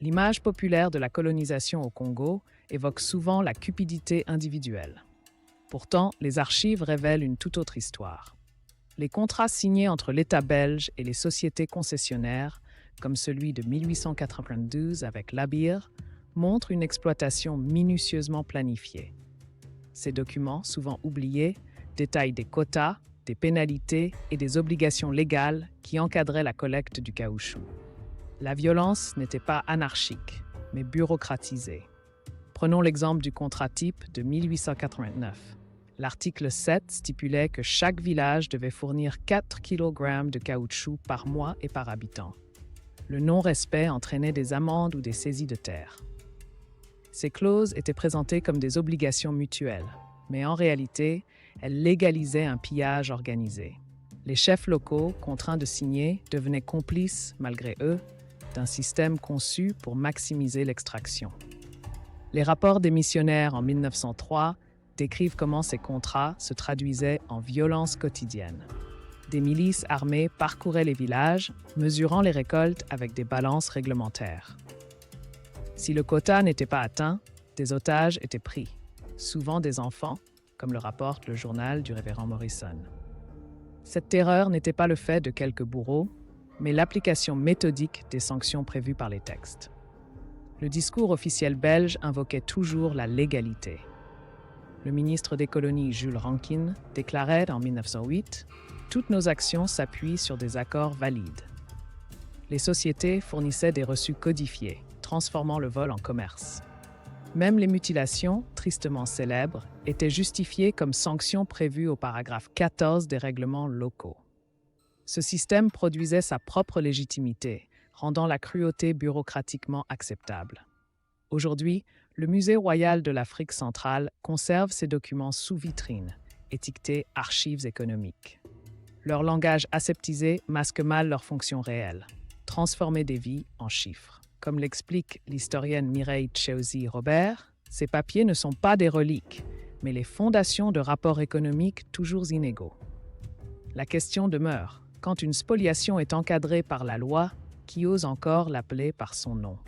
L'image populaire de la colonisation au Congo évoque souvent la cupidité individuelle. Pourtant, les archives révèlent une toute autre histoire. Les contrats signés entre l'État belge et les sociétés concessionnaires, comme celui de 1892 avec Labir, montrent une exploitation minutieusement planifiée. Ces documents, souvent oubliés, détaillent des quotas, des pénalités et des obligations légales qui encadraient la collecte du caoutchouc. La violence n'était pas anarchique, mais bureaucratisée. Prenons l'exemple du contrat type de 1889. L'article 7 stipulait que chaque village devait fournir 4 kg de caoutchouc par mois et par habitant. Le non-respect entraînait des amendes ou des saisies de terre. Ces clauses étaient présentées comme des obligations mutuelles, mais en réalité, elles légalisaient un pillage organisé. Les chefs locaux, contraints de signer, devenaient complices, malgré eux, d'un système conçu pour maximiser l'extraction. Les rapports des missionnaires en 1903 décrivent comment ces contrats se traduisaient en violences quotidiennes. Des milices armées parcouraient les villages, mesurant les récoltes avec des balances réglementaires. Si le quota n'était pas atteint, des otages étaient pris, souvent des enfants, comme le rapporte le journal du révérend Morrison. Cette terreur n'était pas le fait de quelques bourreaux, mais l'application méthodique des sanctions prévues par les textes. Le discours officiel belge invoquait toujours la légalité. Le ministre des colonies Jules Rankin déclarait en 1908 « Toutes nos actions s'appuient sur des accords valides ». Les sociétés fournissaient des reçus codifiés, transformant le vol en commerce. Même les mutilations, tristement célèbres, étaient justifiées comme sanctions prévues au paragraphe 14 des règlements locaux. Ce système produisait sa propre légitimité, rendant la cruauté bureaucratiquement acceptable. Aujourd'hui, le Musée royal de l'Afrique centrale conserve ces documents sous vitrine, étiquetés « archives économiques ». Leur langage aseptisé masque mal leur fonction réelle, transformer des vies en chiffres. Comme l'explique l'historienne Mireille Tcheouzi-Robert, ces papiers ne sont pas des reliques, mais les fondations de rapports économiques toujours inégaux. La question demeure, quand une spoliation est encadrée par la loi, qui ose encore l'appeler par son nom ?